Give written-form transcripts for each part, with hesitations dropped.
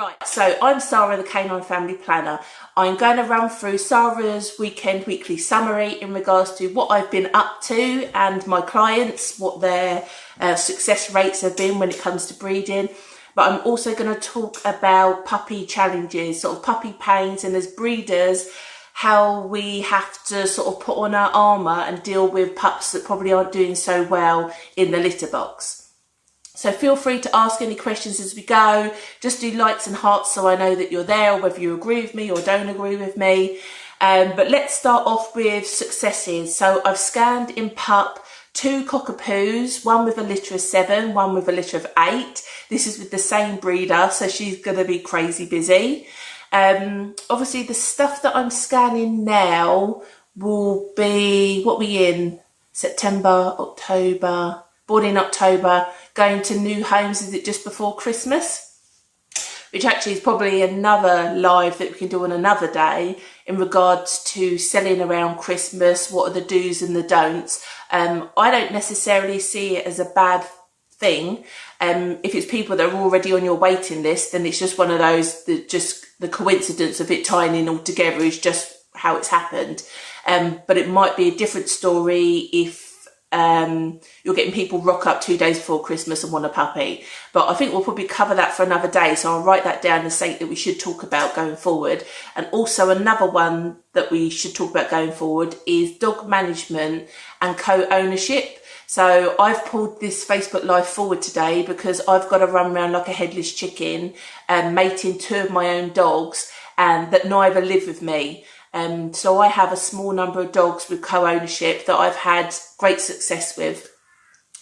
Right, so I'm Sara, the Canine Family Planner. I'm going to run through Sara's weekly summary in regards to what I've been up to and my clients, what their success rates have been when it comes to breeding. But I'm also going to talk about puppy challenges, sort of puppy pains, and as breeders, how we have to sort of put on our armour and deal with pups that probably aren't doing so well in the litter box. So feel free to ask any questions as we go. Just do likes and hearts so I know that you're there, or whether you agree with me or don't agree with me. But let's start off with successes. So I've scanned in pup 2 cockapoos, one with a litter of 7, one with a litter of 8. This is with the same breeder, so she's going to be crazy busy. Obviously the stuff that I'm scanning now will be, what we in? September, October, born in October, going to new homes, is it just before Christmas? Which actually is probably another live that we can do on another day in regards to selling around Christmas. What are the do's and the don'ts? I don't necessarily see it as a bad thing. If it's people that are already on your waiting list, then it's just one of those that just the coincidence of it tying in all together is just how it's happened. But it might be a different story if you're getting people rock up 2 days before Christmas and want a puppy. But I think we'll probably cover that for another day, so I'll write that down and say that we should talk about going forward. And also another one that we should talk about going forward is dog management and co-ownership. So I've pulled this Facebook Live forward today because I've got to run around like a headless chicken and mating 2 of my own dogs, and that neither live with me. So I have a small number of dogs with co-ownership that I've had great success with.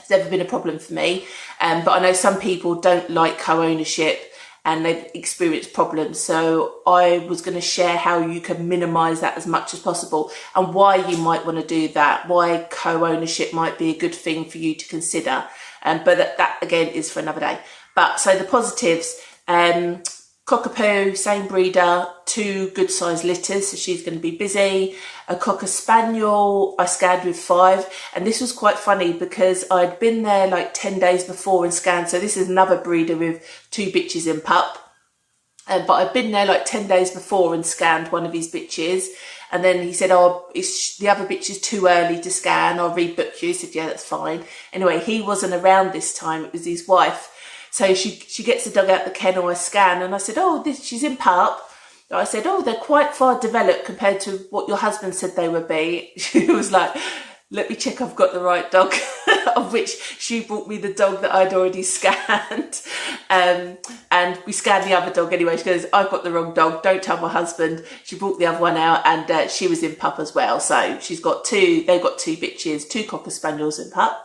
It's never been a problem for me. But I know some people don't like co-ownership and they've experienced problems. So I was going to share how you can minimise that as much as possible and why you might want to do that, why co-ownership might be a good thing for you to consider. But that again is for another day. But so the positives, cockapoo, same breeder, 2 good sized litters, so she's going to be busy. A cocker spaniel I scanned with 5, and this was quite funny because I'd been there like 10 days before and scanned, so this is another breeder with 2 bitches in pup. But I'd been there like 10 days before and scanned one of his bitches, and then he said, oh, the other bitch is too early to scan, I'll rebook you. I said, yeah, that's fine. Anyway, he wasn't around this time, it was his wife. So she gets the dog out the kennel, I scan, and I said, oh, she's in pup. I said, oh, they're quite far developed compared to what your husband said they would be. She was like, let me check I've got the right dog, of which she brought me the dog that I'd already scanned. And we scanned the other dog anyway. She goes, I've got the wrong dog, don't tell my husband. She brought the other one out, and she was in pup as well. So they've got 2 bitches, 2 cocker spaniels in pup.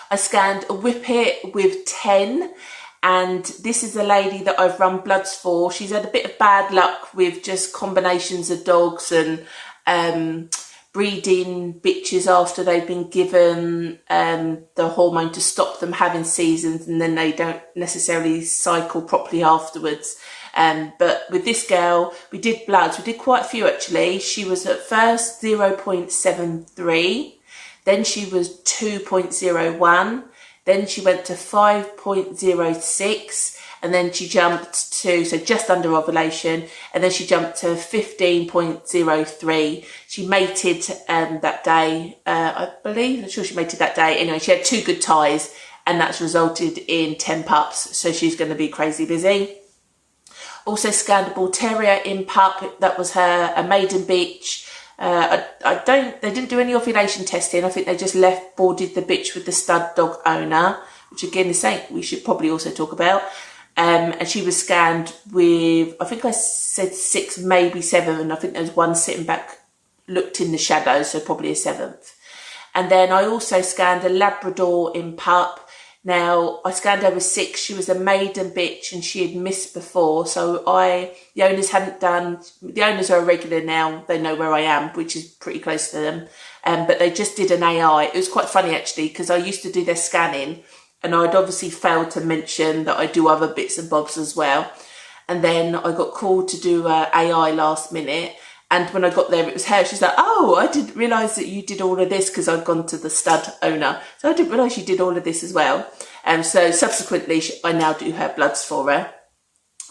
I scanned a whippet with 10, and this is a lady that I've run bloods for. She's had a bit of bad luck with just combinations of dogs and breeding bitches after they've been given the hormone to stop them having seasons, and then they don't necessarily cycle properly afterwards. But with this girl, we did bloods. We did quite a few actually. She was at first 0.73. Then she was 2.01, then she went to 5.06, and then she jumped to, so just under ovulation, and then she jumped to 15.03. She mated that day, I believe, I'm sure she mated that day. Anyway, she had 2 good ties, and that's resulted in 10 pups, so she's going to be crazy busy. Also scanned a bull terrier in pup, that was a maiden bitch. They didn't do any ovulation testing. I think they just boarded the bitch with the stud dog owner, which again is something we should probably also talk about. And she was scanned with, I think I said 6, maybe 7, and I think there's one sitting back, looked in the shadows, so probably a 7th. And then I also scanned a Labrador in pup. Now, I scanned her with 6. She was a maiden bitch and she had missed before. So the owners are a regular now. They know where I am, which is pretty close to them. But they just did an AI. It was quite funny actually, because I used to do their scanning and I'd obviously failed to mention that I do other bits and bobs as well. And then I got called to do AI last minute. And when I got there, it was her. She's like, oh, I didn't realise that you did all of this because I'd gone to the stud owner. So I didn't realise you did all of this as well. So subsequently, I now do her bloods for her.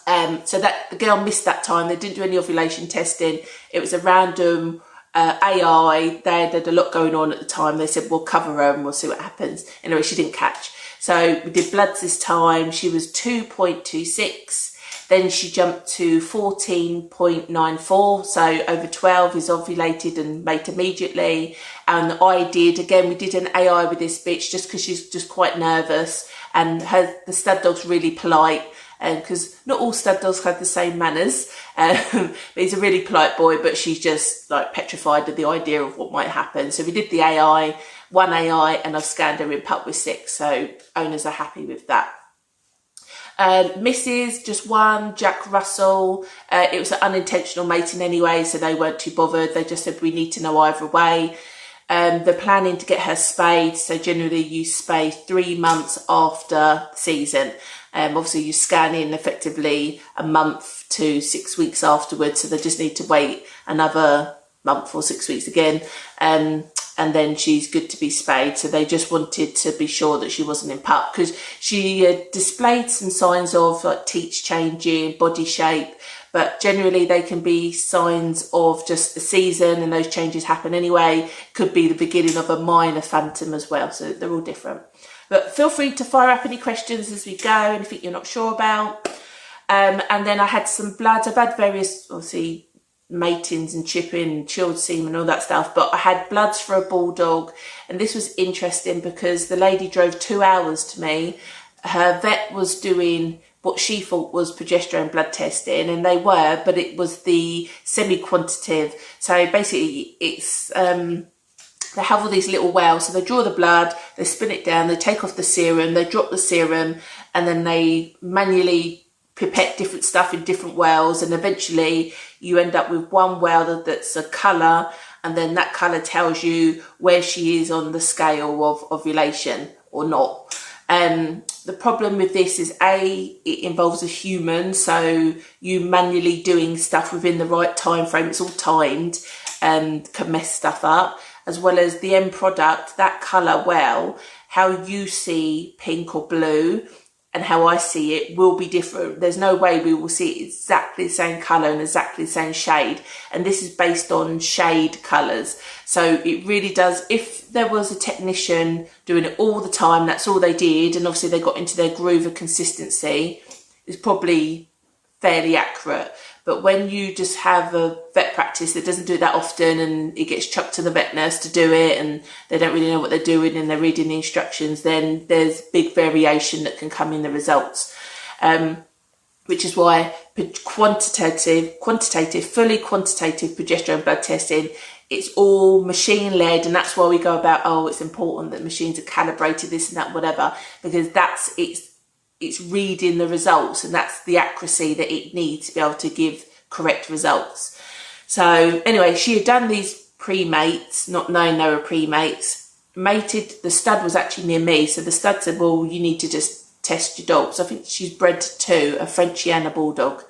So that the girl missed that time. They didn't do any ovulation testing. It was a random AI. They had a lot going on at the time. They said, we'll cover her and we'll see what happens. Anyway, she didn't catch. So we did bloods this time. She was 2.26. Then she jumped to 14.94. So over 12 is ovulated and mate immediately. And I did, again, we did an AI with this bitch just because she's just quite nervous. And the stud dog's really polite. Because not all stud dogs have the same manners. But he's a really polite boy, but she's just like petrified of the idea of what might happen. So we did the AI, one AI, and I've scanned her in pup with 6. So owners are happy with that. Mrs. just one, Jack Russell. It was an unintentional mating anyway, so they weren't too bothered. They just said we need to know either way. They're planning to get her spayed, so generally you spay 3 months after season. Obviously you scan in effectively a month to 6 weeks afterwards, so they just need to wait another month or 6 weeks again. And then she's good to be spayed. So they just wanted to be sure that she wasn't in pup, because she displayed some signs of like teats changing, body shape, but generally they can be signs of just the season, and those changes happen anyway. Could be the beginning of a minor phantom as well. So they're all different. But feel free to fire up any questions as we go, anything you're not sure about. And then I had some bloods. I've had various, obviously, matings and chipping, chilled semen, all that stuff, but I had bloods for a bulldog, and this was interesting because the lady drove 2 hours to me. Her vet was doing what she thought was progesterone blood testing, and they were, but it was the semi-quantitative. So basically it's they have all these little wells, so they draw the blood, they spin it down, they take off the serum, they drop the serum, and then they manually pipette different stuff in different wells, and eventually you end up with one well that's a colour, and then that colour tells you where she is on the scale of ovulation or not. The problem with this is it involves a human, so you manually doing stuff within the right time frame, it's all timed, and can mess stuff up, as well as the end product, that colour well, how you see pink or blue and how I see it will be different. There's no way we will see exactly the same colour and exactly the same shade. And this is based on shade colours. So it really does, if there was a technician doing it all the time, that's all they did, and obviously they got into their groove of consistency, it's probably fairly accurate. But when you just have a vet practice that doesn't do it that often, and it gets chucked to the vet nurse to do it, and they don't really know what they're doing and they're reading the instructions, then there's big variation that can come in the results. Which is why fully quantitative progesterone blood testing, it's all machine-led, and that's why we go about, oh, it's important that machines are calibrated, this and that, whatever, because it's reading the results, and that's the accuracy that it needs to be able to give correct results. So anyway, she had done these pre-mates, not knowing they were pre-mates, mated. The stud was actually near me, so the stud said, well, you need to just test your dogs. I think she's bred 2, a Frenchie and a bulldog.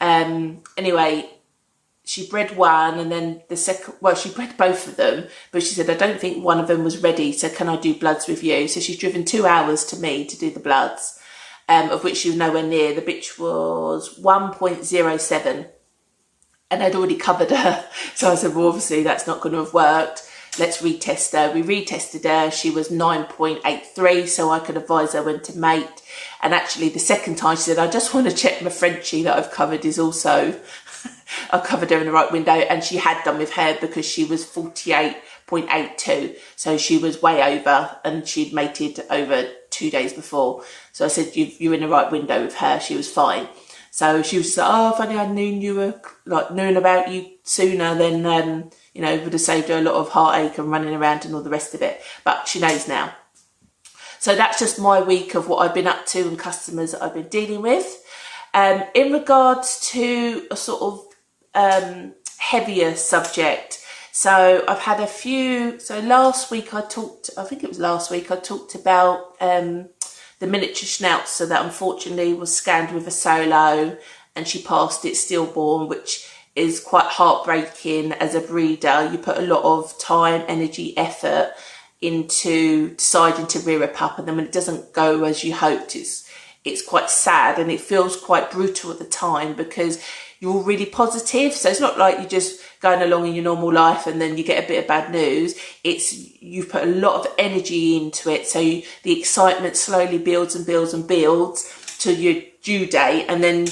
Anyway, she bred one, and then the second, well, she bred both of them, but she said, I don't think one of them was ready, so can I do bloods with you? So she's driven 2 hours to me to do the bloods. Of which she was nowhere near. The bitch was 1.07, and I'd already covered her. So I said, well, obviously that's not going to have worked. Let's retest her. We retested her. She was 9.83, so I could advise her when to mate. And actually the second time she said, I just want to check my Frenchie that I've covered is also, I covered her in the right window, and she had done with her because she was 48.82. So she was way over, and she'd mated over 2 days before. So I said, you're in the right window with her. She was fine. So she was like, oh, if only I'd known about you sooner, then, you know, would have saved her a lot of heartache and running around and all the rest of it. But she knows now. So that's just my week of what I've been up to and customers that I've been dealing with. In regards to a sort of heavier subject, so I've had a few, so last week I talked about the miniature schnauzer that unfortunately was scanned with a solo, and she passed it stillborn, which is quite heartbreaking as a breeder. You put a lot of time, energy, effort into deciding to rear a pup, and then when it doesn't go as you hoped, it's quite sad and it feels quite brutal at the time because you're all really positive. So it's not like you're just going along in your normal life and then you get a bit of bad news. It's you've put a lot of energy into it. So the excitement slowly builds and builds and builds to your due date, and then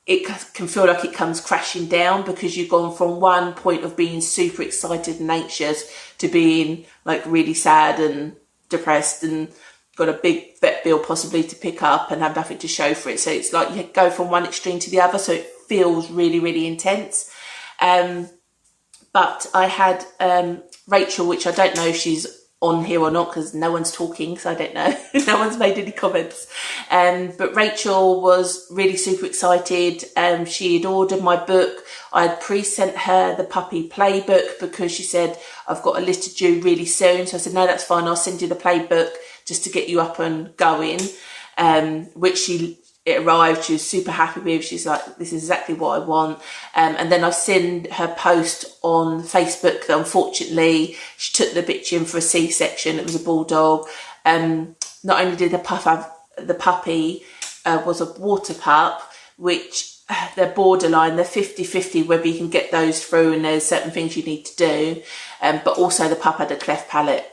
it can feel like it comes crashing down because you've gone from one point of being super excited and anxious to being like really sad and depressed and got a big vet bill possibly to pick up and have nothing to show for it. So it's like you go from one extreme to the other, so it feels really, really intense. But I had Rachel, which I don't know if she's on here or not because no one's talking, so I don't know. No one's made any comments. But Rachel was really super excited. She had ordered my book. I had pre-sent her the puppy playbook because she said, I've got a litter due really soon. So I said, no, that's fine. I'll send you the playbook just to get you up and going. Which it arrived, she was super happy with. She's like, this is exactly what I want. And then I seen her post on Facebook that unfortunately she took the bitch in for a C-section. It was a bulldog. Not only did the puppy was a water pup, which they're borderline, they're 50-50 whether you can get those through and there's certain things you need to do. But also the pup had a cleft palate.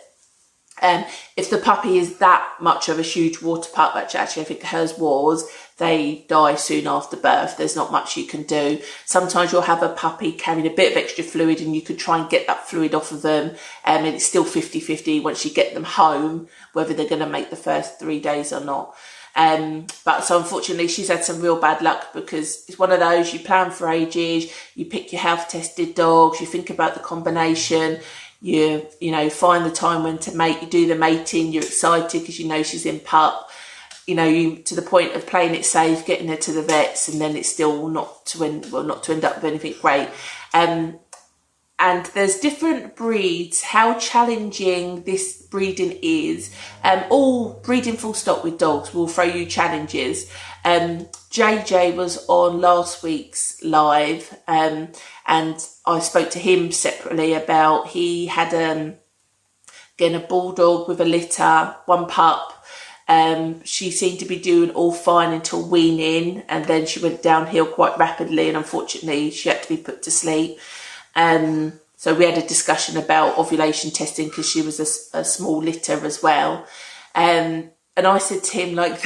If the puppy is that much of a huge water pup, which actually I think hers was, they die soon after birth. There's not much you can do. Sometimes you'll have a puppy carrying a bit of extra fluid and you could try and get that fluid off of them. And it's still 50-50 once you get them home, whether they're going to make the first 3 days or not. But so unfortunately she's had some real bad luck because it's one of those, you plan for ages, you pick your health tested dogs, you think about the combination, you know, find the time when to mate, you do the mating, you're excited because you know she's in pup, you know, you to the point of playing it safe, getting her to the vets, and then it's still not to end up with anything great. And there's different breeds, how challenging this breeding is. All breeding full stop with dogs will throw you challenges. JJ was on last week's live, and I spoke to him separately about, he had again a bulldog with a litter, one pup. She seemed to be doing all fine until weaning, and then she went downhill quite rapidly, and unfortunately she had to be put to sleep. So we had a discussion about ovulation testing because she was a small litter as well. And I said to him, like,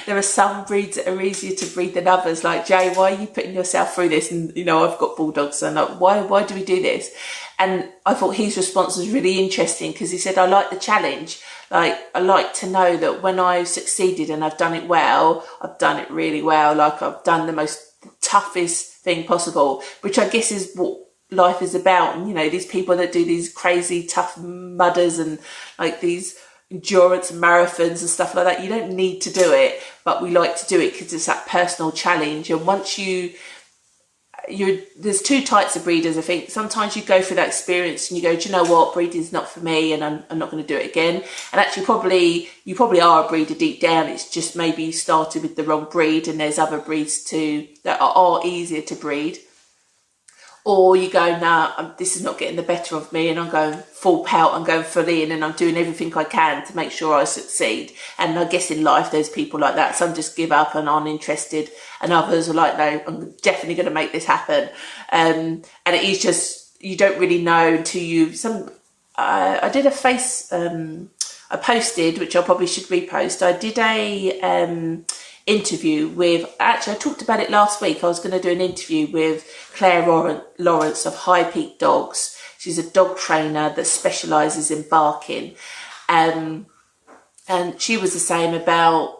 there are some breeds that are easier to breed than others. Like, Jay, why are you putting yourself through this? And, you know, I've got bulldogs, and like, why do we do this? And I thought his response was really interesting because he said, I like the challenge. Like, I like to know that when I've succeeded and I've done it well, I've done it really well. Like, I've done the most toughest thing possible, which I guess is what life is about. And, you know, these people that do these crazy tough mudders and like these endurance marathons and stuff like that, you don't need to do it, but we like to do it because it's that personal challenge. And once there's two types of breeders. I think sometimes you go through that experience and you go, do you know what, breeding's not for me and I'm not going to do it again. And actually you probably are a breeder deep down. It's just maybe you started with the wrong breed, and there's other breeds too that are easier to breed. Or you go, nah, this is not getting the better of me, and I'm going full pout, I'm going full in, and I'm doing everything I can to make sure I succeed. And I guess in life there's people like that. Some just give up and aren't interested, and others are like, no, I'm definitely going to make this happen. And it is just, you don't really know until you, I did I posted, which I probably should repost, I did a interview with, actually I talked about it last week, I was going to do an interview with Claire Lawrence of High Peak Dogs. She's a dog trainer that specialises in barking, and she was the same about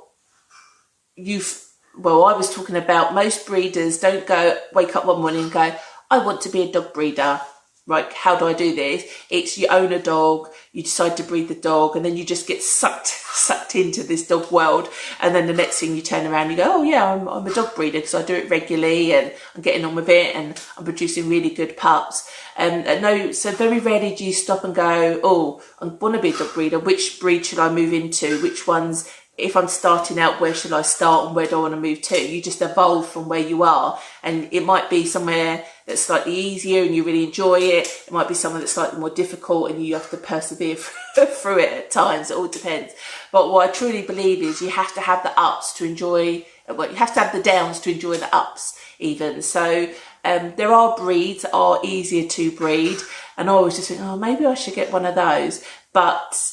well, I was talking about most breeders don't wake up one morning and go, I want to be a dog breeder. Right, how do I do this? It's you own a dog, you decide to breed the dog, and then you just get sucked into this dog world, and then the next thing you turn around and you go, oh yeah, I'm a dog breeder because I do it regularly and I'm getting on with it and I'm producing really good pups. No, so very rarely do you stop and go, oh, I want to be a dog breeder. Which breed should I move into? Which ones, if I'm starting out, where should I start and where do I want to move to? You just evolve from where you are, and it might be somewhere that's slightly easier and you really enjoy it. It might be someone that's slightly more difficult and you have to persevere through it at times. It all depends. But what I truly believe is you have to have the ups to enjoy, well, you have to have the downs to enjoy the ups even. So there are breeds that are easier to breed, and I always just think, oh, maybe I should get one of those. But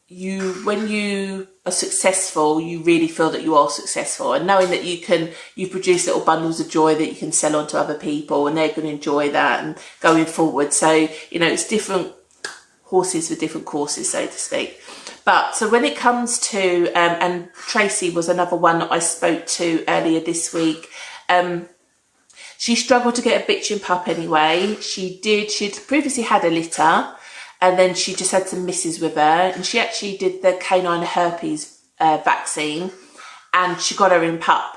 when you are successful, you really feel that you are successful, and knowing that you produce little bundles of joy that you can sell on to other people and they're going to enjoy that and going forward. So, you know, it's different horses for different courses, so to speak. But so when it comes to, and Tracy was another one that I spoke to earlier this week. She struggled to get a bitching pup anyway. She'd previously had a litter, and then she just had some misses with her, and she actually did the canine herpes vaccine, and she got her in pup.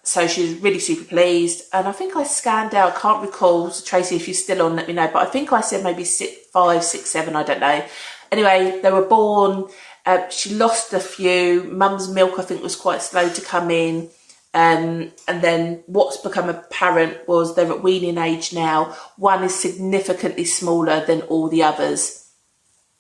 So she was really super pleased. And I think I scanned out, I can't recall, so Tracy, if you're still on, let me know, but I think I said maybe 5, 6, 7, I don't know. Anyway, they were born, she lost a few, mum's milk I think was quite slow to come in. And then what's become apparent was they're at weaning age now. One is significantly smaller than all the others.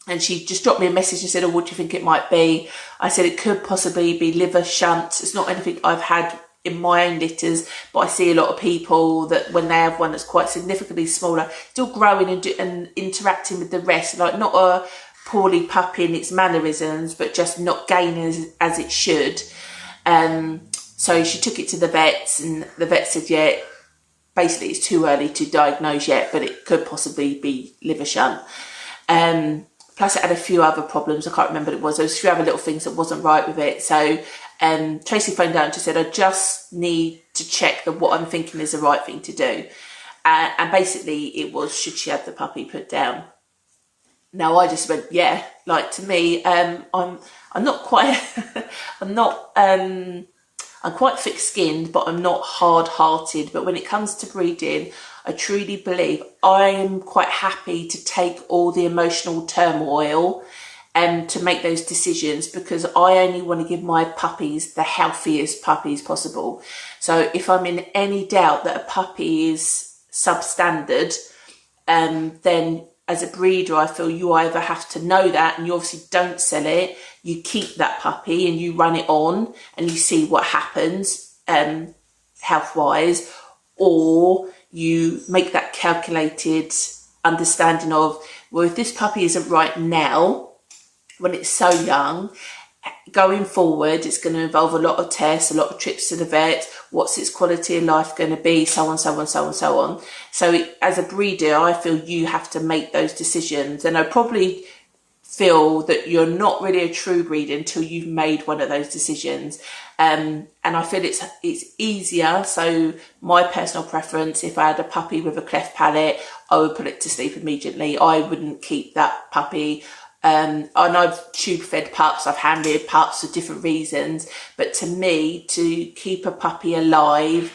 And she just dropped me a message and said, oh, what do you think it might be? I said, it could possibly be liver shunt. It's not anything I've had in my own litters, but I see a lot of people that when they have one that's quite significantly smaller, still growing and interacting with the rest, like not a poorly puppy in its mannerisms, but just not gaining as it should. So she took it to the vets, and the vet said, yeah, basically it's too early to diagnose yet, but it could possibly be liver shunt. Plus it had a few other problems. I can't remember what it was. There was a few other little things that wasn't right with it. So Tracy phoned out and just said, I just need to check that what I'm thinking is the right thing to do. And basically it was, should she have the puppy put down? Now I just went, yeah, like to me, I'm not quite, I'm quite thick-skinned, but I'm not hard-hearted. But when it comes to breeding, I truly believe I'm quite happy to take all the emotional turmoil to make those decisions, because I only want to give my puppies the healthiest puppies possible. So if I'm in any doubt that a puppy is substandard, then as a breeder, I feel you either have to know that, and you obviously don't sell it, you keep that puppy and you run it on and you see what happens health-wise, or you make that calculated understanding of, well, if this puppy isn't right now, when it's so young, going forward, it's going to involve a lot of tests, a lot of trips to the vet. What's its quality of life going to be? So on, so on, so on, so on. So as a breeder, I feel you have to make those decisions. And I probably feel that you're not really a true breeder until you've made one of those decisions. And I feel it's easier. So my personal preference, if I had a puppy with a cleft palate, I would put it to sleep immediately. I wouldn't keep that puppy. And I've tube fed pups, I've hand reared pups for different reasons, but to me, to keep a puppy alive,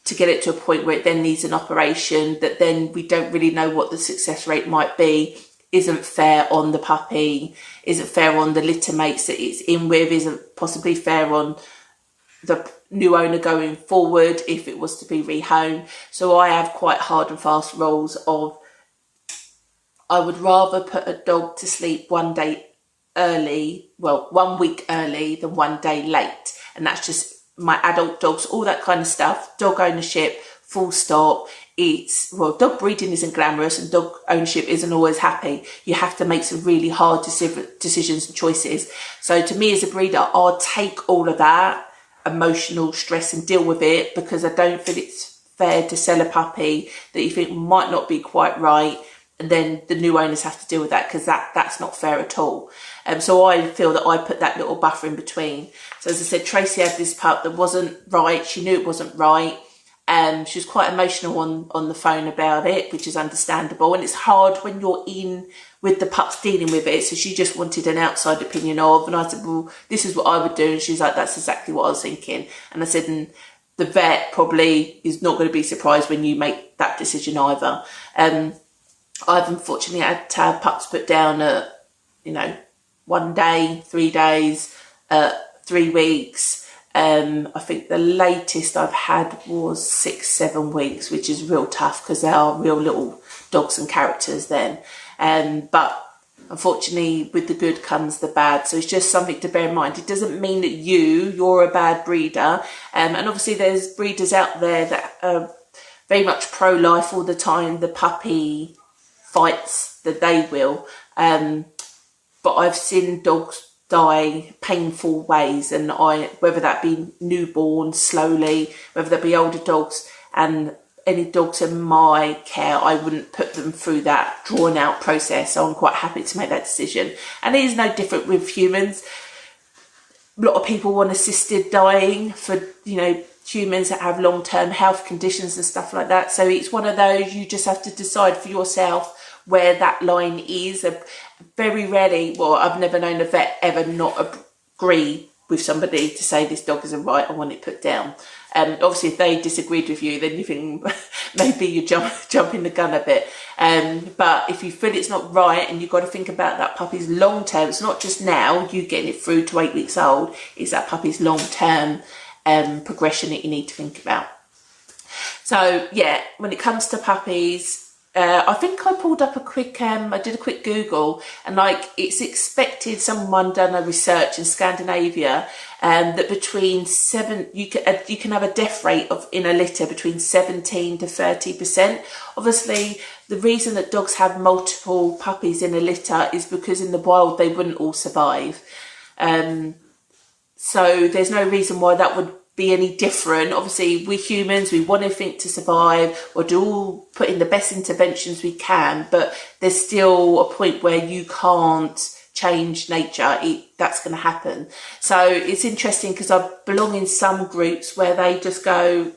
to get it to a point where it then needs an operation that then we don't really know what the success rate might be, isn't fair on the puppy, isn't fair on the litter mates that it's in with, isn't possibly fair on the new owner going forward if it was to be rehomed. So I have quite hard and fast rules of, I would rather put a dog to sleep 1 day early, well, 1 week early than 1 day late. And that's just my adult dogs, all that kind of stuff. Dog ownership, full stop. Dog breeding isn't glamorous and dog ownership isn't always happy. You have to make some really hard decisions and choices. So to me as a breeder, I'll take all of that emotional stress and deal with it, because I don't feel it's fair to sell a puppy that you think might not be quite right, and then the new owners have to deal with that, because that's not fair at all. So I feel that I put that little buffer in between. So as I said, Tracy had this pup that wasn't right. She knew it wasn't right. She was quite emotional on the phone about it, which is understandable. And it's hard when you're in with the pups dealing with it. So she just wanted an outside opinion of, and I said, well, this is what I would do. And she's like, that's exactly what I was thinking. And I said, and the vet probably is not going to be surprised when you make that decision either. I've unfortunately had to have pups put down at, 1 day, 3 days, 3 weeks. I think the latest I've had was 6-7 weeks, which is real tough because they are real little dogs and characters then. But unfortunately, with the good comes the bad. So it's just something to bear in mind. It doesn't mean that you're a bad breeder. And obviously there's breeders out there that are very much pro-life all the time. The puppy fights that they will. But I've seen dogs die painful ways, and whether that be newborn slowly, whether that be older dogs, and any dogs in my care, I wouldn't put them through that drawn out process. So I'm quite happy to make that decision. And it is no different with humans. A lot of people want assisted dying for, humans that have long-term health conditions and stuff like that. So it's one of those, you just have to decide for yourself where that line is. Very rarely, well, I've never known a vet ever not agree with somebody to say this dog isn't right, I want it put down. Obviously, if they disagreed with you, then you think maybe you're jumping the gun a bit. But if you feel it's not right, and you've got to think about that puppy's long term, it's not just now, you getting it through to 8 weeks old, it's that puppy's long term progression that you need to think about. So yeah, when it comes to puppies, I think I pulled up I did a quick Google, and it's expected, someone done a research in Scandinavia, that between you can have a death rate in a litter between 17 to 30%. Obviously, the reason that dogs have multiple puppies in a litter is because in the wild they wouldn't all survive. So there's no reason why that would be any different. Obviously, we humans, we want everything to survive, or put in the best interventions we can, but there's still a point where you can't change nature. That's going to happen. So it's interesting because I belong in some groups where they just go,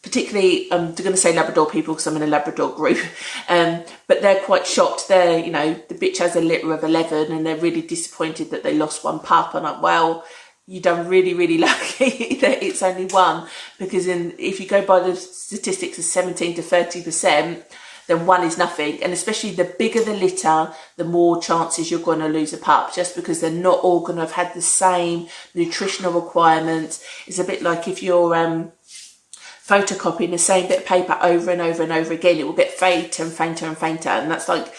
particularly I'm going to say Labrador people because I'm in a Labrador group, but they're quite shocked. The bitch has a litter of 11 and they're really disappointed that they lost one pup. And I'm, well, you've done really, really lucky that it's only one, because if you go by the statistics of 17 to 30%, then one is nothing. And especially the bigger the litter, the more chances you're going to lose a pup, just because they're not all going to have had the same nutritional requirements. It's a bit like if you're photocopying the same bit of paper over and over and over again, it will get fainter and fainter and fainter. And that's like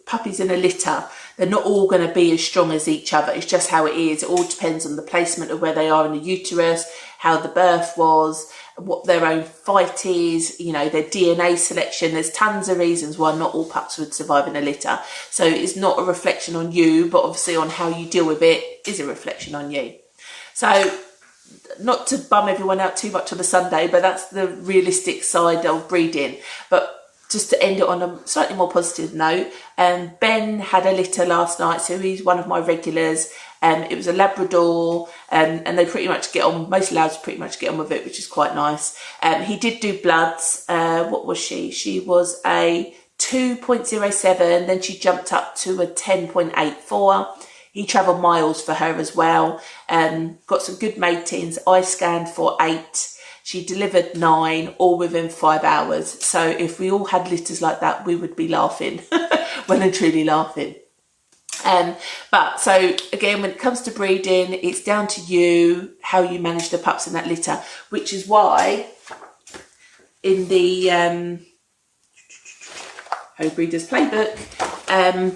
puppies in a litter. They're not all going to be as strong as each other. It's just how it is. It all depends on the placement of where they are in the uterus, how the birth was, what their own fight is, their DNA selection. There's tons of reasons why not all pups would survive in a litter. So it's not a reflection on you, but obviously on how you deal with it is a reflection on you. So not to bum everyone out too much on a Sunday, but that's the realistic side of breeding. But just to end it on a slightly more positive note, Ben had a litter last night, so he's one of my regulars. It was a Labrador, and they pretty much get on, most labs pretty much get on with it, which is quite nice. He did do bloods. What was she? She was a 2.07, then she jumped up to a 10.84. He travelled miles for her as well. Got some good matings. I scanned for 8. She delivered 9, all within 5 hours. So if we all had litters like that, we would be laughing, well and truly laughing. But so again, when it comes to breeding, it's down to you, how you manage the pups in that litter, which is why in the Home Breeders Playbook,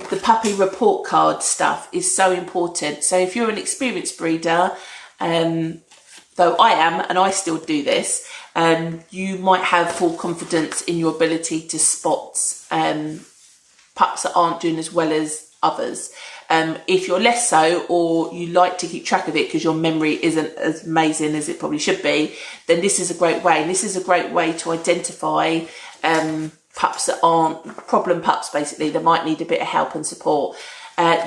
the puppy report card stuff is so important. So if you're an experienced breeder, though I am, and I still do this, you might have full confidence in your ability to spot pups that aren't doing as well as others. If you're less so, or you like to keep track of it because your memory isn't as amazing as it probably should be, then this is a great way. And this is a great way to identify pups that aren't problem pups, basically, that might need a bit of help and support.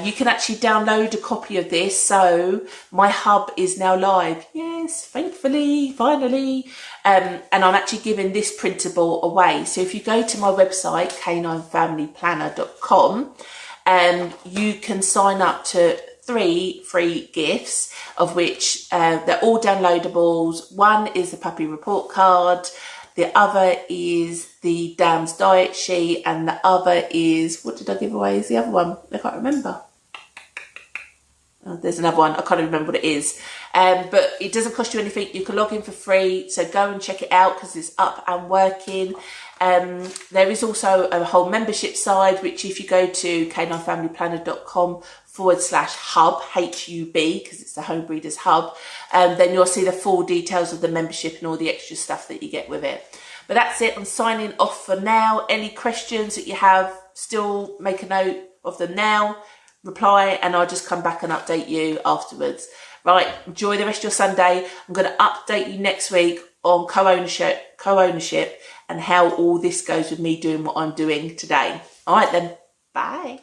You can actually download a copy of this. So my hub is now live. Yes, thankfully, finally. And I'm actually giving this printable away. So if you go to my website, caninefamilyplanner.com, you can sign up to 3 free gifts, of which they're all downloadables. One is the puppy report card. The other is the Dam's diet sheet, and the other is, what did I give away as the other one? I can't remember. There's another one, I can't even remember what it is. But it doesn't cost you anything. You can log in for free, so go and check it out because it's up and working. There is also a whole membership side, which if you go to caninefamilyplanner.com/hub, H-U-B, because it's the Home Breeders Hub, then you'll see the full details of the membership and all the extra stuff that you get with it. But that's it, I'm signing off for now. Any questions that you have, still make a note of them now, reply, and I'll just come back and update you afterwards. Right, enjoy the rest of your Sunday. I'm going to update you next week on co-ownership and how all this goes with me doing what I'm doing today. All right then, bye.